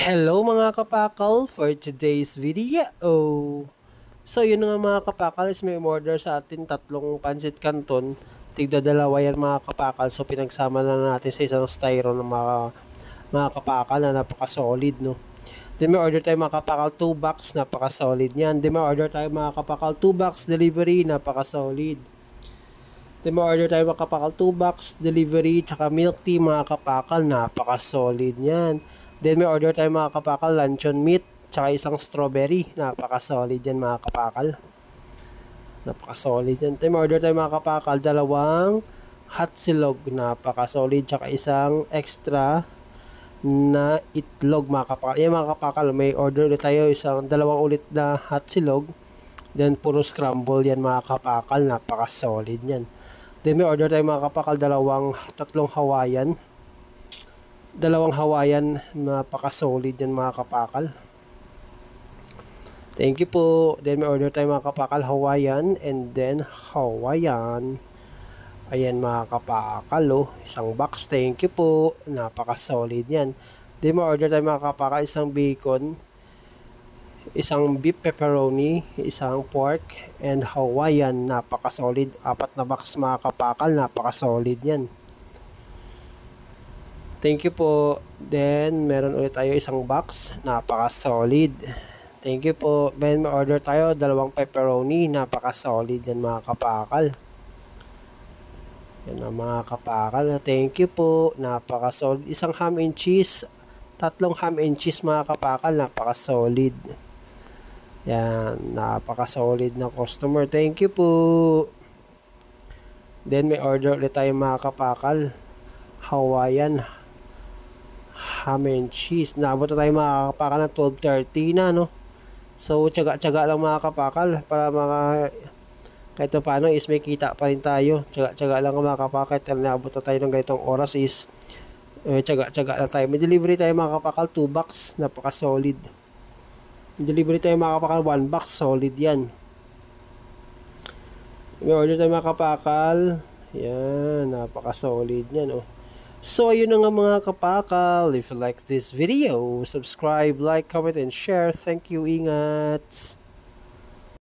Hello mga kapakal for today's video. So yun nga mga kapakal is may order sa atin tatlong pancit canton. Tigda dalawa yan mga kapakal. So pinagsama na natin sa isang styro ng mga kapakal na napaka-solid no. Then may order tayo mga kapakal 2 box, napaka-solid niyan. Then may order tayo mga kapakal 2 box delivery, napaka-solid. Then may order tayo mga kapakal 2 box delivery tsaka milk tea mga kapakal, napaka-solid niyan. Then may order tayo mga kapakal, luncheon meat, tsaka isang strawberry. Napaka-solid yan mga kapakal. Napaka-solid yan. Then may order tayo mga kapakal, dalawang hot silog. Napaka-solid. Tsaka isang extra na itlog mga kapakal. Yan mga kapakal, may order ulit tayo, dalawang ulit na hot silog. Then puro scramble yan mga kapakal. Napaka-solid yan. Then may order tayo mga kapakal, tatlong Hawaiian. Dalawang Hawaiian, napaka-solid yan mga kapakal. Thank you po. Then may order tayo mga kapakal, Hawaiian and then Hawaiian. Ayan mga kapakal, isang box. Thank you po. Napaka-solid yan. Then may order tayo mga kapakal, isang bacon, isang beef pepperoni, isang pork and Hawaiian. Napaka-solid. 4 na box mga kapakal. Napaka-solid yan. Thank you po. Then, meron ulit tayo isang box. Napaka-solid. Thank you po. Then, may order tayo, dalawang pepperoni. Napaka-solid yan mga kapakal. Yan ang mga kapakal. Thank you po. Napaka-solid. Isang ham and cheese. Tatlong ham and cheese mga kapakal. Napaka-solid. Yan. Napaka-solid na customer. Thank you po. Then, may order ulit tayo mga kapakal. Hawaiian ham and cheese. Naabot na tayo mga kapakal ng 12:30 na no. So tsaga-tsaga lang mga kapakal para kahit paano is may kita pa rin tayo. Tsaga-tsaga lang mga kapakal. Naabot na tayo ng ganitong oras is tsaga-tsaga lang tayo. May delivery tayo mga kapakal 2 box, napaka-solid. May delivery tayo mga kapakal 1 box, solid yan. May order tayo mga kapakal. Yan, napaka-solid yan So, ayun na nga mga kapakal. If you like this video, subscribe, like, comment, and share. Thank you. Ingat!